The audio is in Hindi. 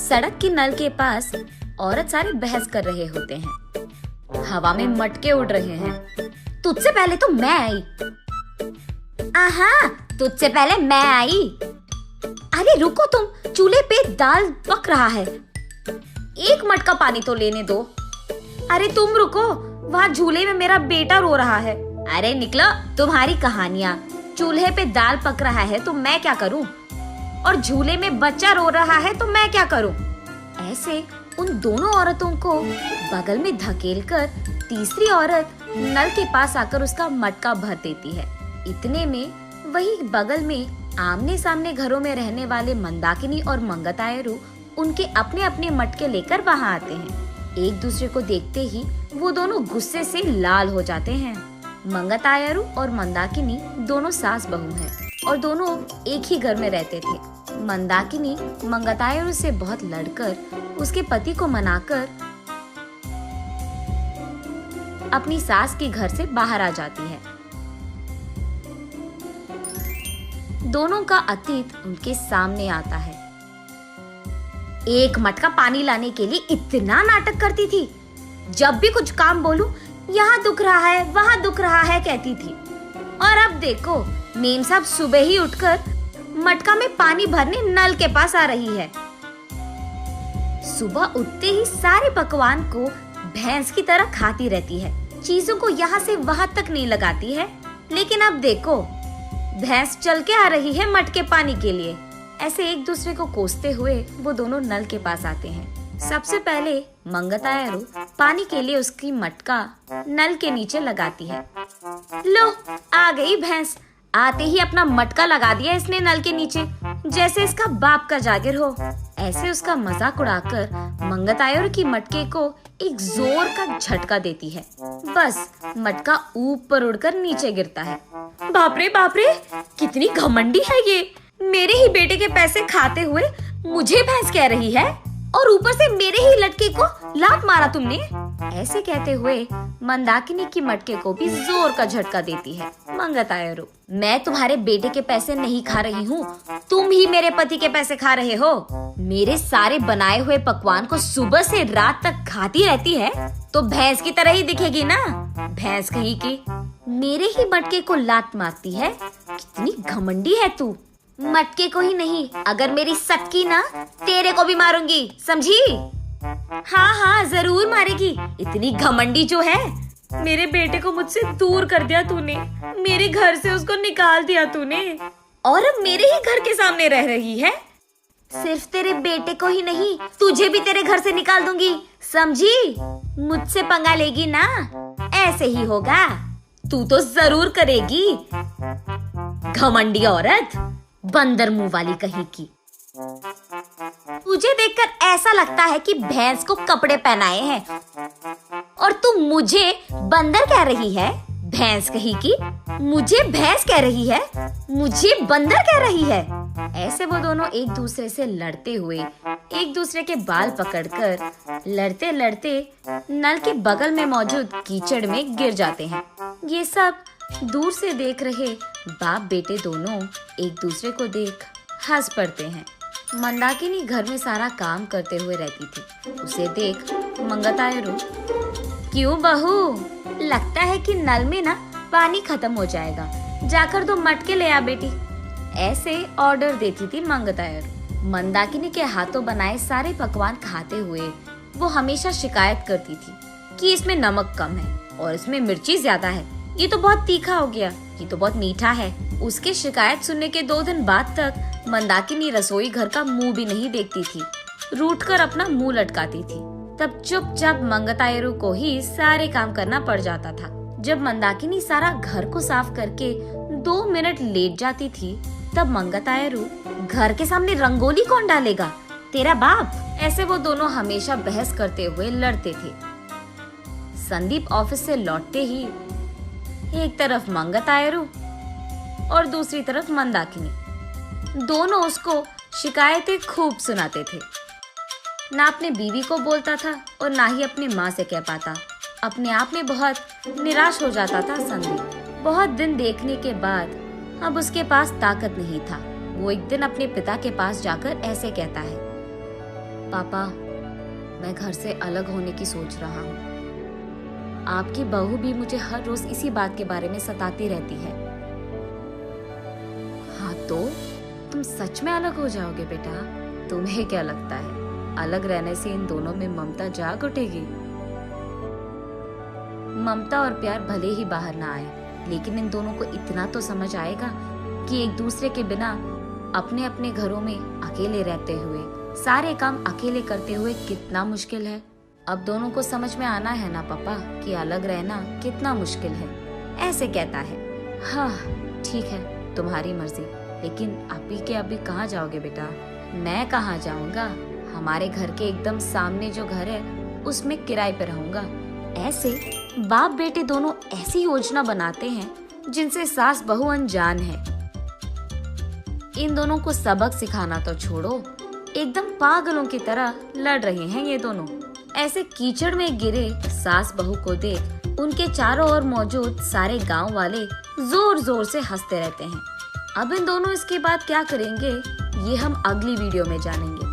सड़क के नल के पास औरत सारे बहस कर रहे होते हैं। हवा में मटके उड़ रहे हैं। तुझसे पहले तो मैं आई। आहा, तुझसे पहले मैं आई। अरे रुको तुम, चूल्हे पे दाल पक रहा है, एक मटका पानी तो लेने दो। अरे तुम रुको, वहाँ झूले में मेरा बेटा रो रहा है। अरे निकलो, तुम्हारी कहानियाँ। चूल्हे पे दाल पक रहा है तो मैं क्या करूँ, और झूले में बच्चा रो रहा है तो मैं क्या करूँ। ऐसे उन दोनों औरतों को बगल में धकेलकर तीसरी औरत नल के पास आकर उसका मटका भर देती है। इतने में वही बगल में आमने सामने घरों में रहने वाले मंदाकिनी और मंगतायरू उनके अपने अपने मटके लेकर वहाँ आते हैं। एक दूसरे को देखते ही वो दोनों गुस्से से लाल हो जाते हैं। मंगतायरू और मंदाकिनी दोनों सास बहू हैं और दोनों एक ही घर में रहते थे। मंदाकिनी मंगतायरू से बहुत लड़कर उसके पति को मनाकर अपनी सास के घर से बाहर आ जाती है। दोनों का अतीत उनके सामने आता है। एक मटका पानी लाने के लिए इतना नाटक करती थी। जब भी कुछ काम बोलूं, यहाँ दुख रहा है, वहाँ दुख रहा है कहती थी। और अब देखो, मेम साहब सुबह ही उठकर मटका में पानी भरने नल के पास आ रही है। सुबह उठते ही सारे पकवान को भैंस की तरह खाती रहती है, चीजों को यहाँ से वहाँ तक नहीं लगाती है। लेकिन अब देखो, भैंस चल के आ रही है मटके पानी के लिए। ऐसे एक दूसरे को कोसते हुए वो दोनों नल के पास आते हैं। सबसे पहले मंगतायरू पानी के लिए उसकी मटका नल के नीचे लगाती है। लो, आ गई भैंस। आते ही अपना मटका लगा दिया इसने नल के नीचे, जैसे इसका बाप का जागिर हो। ऐसे उसका मजाक उड़ाकर मंगतायरू की मटके को एक जोर का झटका देती है। बस मटका ऊपर उड़कर नीचे गिरता है। बाप रे, कितनी घमंडी है ये। मेरे ही बेटे के पैसे खाते हुए मुझे भैंस कह रही है, और ऊपर से मेरे ही लटके को लात मारा तुमने। ऐसे कहते हुए मंदाकिनी की मटके को भी जोर का झटका देती है मंगतायरू। मैं तुम्हारे बेटे के पैसे नहीं खा रही हूँ, तुम ही मेरे पति के पैसे खा रहे हो। मेरे सारे बनाए हुए पकवान को सुबह से रात तक खाती रहती है तो भैंस की तरह ही दिखेगी ना। भैंस कहीं की मेरे ही मटके को लात मारती है। कितनी घमंडी है तू। मटके को ही नहीं, अगर मेरी सटकी ना, तेरे को भी मारूंगी, समझी? हाँ, जरूर मारेगी। इतनी घमंडी जो है। मेरे बेटे को मुझसे दूर कर दिया तूने, मेरे घर से उसको निकाल दिया तूने, और अब मेरे ही घर के सामने रह रही है। सिर्फ तेरे बेटे को ही नहीं, तुझे भी तेरे घर से निकाल दूंगी, समझी? मुझसे पंगा लेगी ना, ऐसे ही होगा। तू तो जरूर करेगी, घमंडी औरत, बंदर मुंह वाली कहीं की। तुझे देखकर ऐसा लगता है कि भैंस को कपड़े पहनाए हैं, और तू मुझे बंदर कह रही है। भैंस कहीं की मुझे भैंस कह रही है, मुझे बंदर कह रही है। ऐसे वो दोनों एक दूसरे से लड़ते हुए एक दूसरे के बाल पकड़कर लड़ते लड़ते नल के बगल में मौजूद कीचड़ में गिर जाते हैं। ये सब दूर से देख रहे बाप बेटे दोनों एक दूसरे को देख हंस पड़ते हैं। मंदाकिनी घर में सारा काम करते हुए रहती थी। उसे देख मंगतायरू, क्यों बहू, लगता है कि नल में ना पानी खत्म हो जाएगा, जाकर 2 मटके ले आ बेटी। ऐसे ऑर्डर देती थी मंगतायरू। मंदाकिनी के हाथों बनाए सारे पकवान खाते हुए वो हमेशा शिकायत करती थी कि इसमें नमक कम है और इसमें मिर्ची ज्यादा है, ये तो बहुत तीखा हो गया, ये तो बहुत मीठा है। उसके शिकायत सुनने के 2 दिन बाद तक मंदाकिनी रसोई घर का मुंह भी नहीं देखती थी, रूठ कर अपना मुंह लटकाती थी। तब चुपचाप मंगतायरू को ही सारे काम करना पड़ जाता था। जब मंदाकिनी सारा घर को साफ करके 2 मिनट लेट जाती थी, तब मंगतायरू, घर के सामने रंगोली कौन डालेगा, तेरा बाप। ऐसे वो दोनों हमेशा बहस करते हुए लड़ते थे। संदीप ऑफिस से लौटते ही एक तरफ मंगतायरू और दूसरी तरफ मंदाकिनी, दोनों उसको शिकायतें खूब सुनाते थे। ना अपने बीवी को बोलता था और ना ही अपनी माँ से कह पाता। अपने आप में बहुत निराश हो जाता था संदीप। बहुत दिन देखने के बाद अब उसके पास ताकत नहीं था। वो एक दिन अपने पिता के पास जाकर ऐसे कहता है, पापा, मैं घर से अलग होने की सोच रहा हूँ। आपकी बहू भी मुझे हर रोज इसी बात के बारे में सताती रहती है। हाँ तो तुम सच में अलग हो जाओगे बेटा? तुम्हें क्या लगता है अलग रहने से इन दोनों में ममता जाग उठेगी? ममता और प्यार भले ही बाहर ना आए, लेकिन इन दोनों को इतना तो समझ आएगा कि एक दूसरे के बिना अपने अपने घरों में अकेले रहते हुए सारे काम अकेले करते हुए कितना मुश्किल है। अब दोनों को समझ में आना है ना पापा कि अलग रहना कितना मुश्किल है। ऐसे कहता है। हाँ ठीक है, तुम्हारी मर्जी, लेकिन अभी के अभी कहाँ जाओगे बेटा? मैं कहाँ जाऊंगा, हमारे घर के एकदम सामने जो घर है उसमें किराए पे रहूंगा। ऐसे बाप बेटे दोनों ऐसी योजना बनाते हैं जिनसे सास बहू अनजान है। इन दोनों को सबक सिखाना तो छोड़ो, एकदम पागलों की तरह लड़ रहे हैं ये दोनों। ऐसे कीचड़ में गिरे सास बहू को देख उनके चारों ओर मौजूद सारे गांव वाले जोर जोर से हंसते रहते हैं। अब इन दोनों इसके बाद क्या करेंगे ये हम अगली वीडियो में जानेंगे।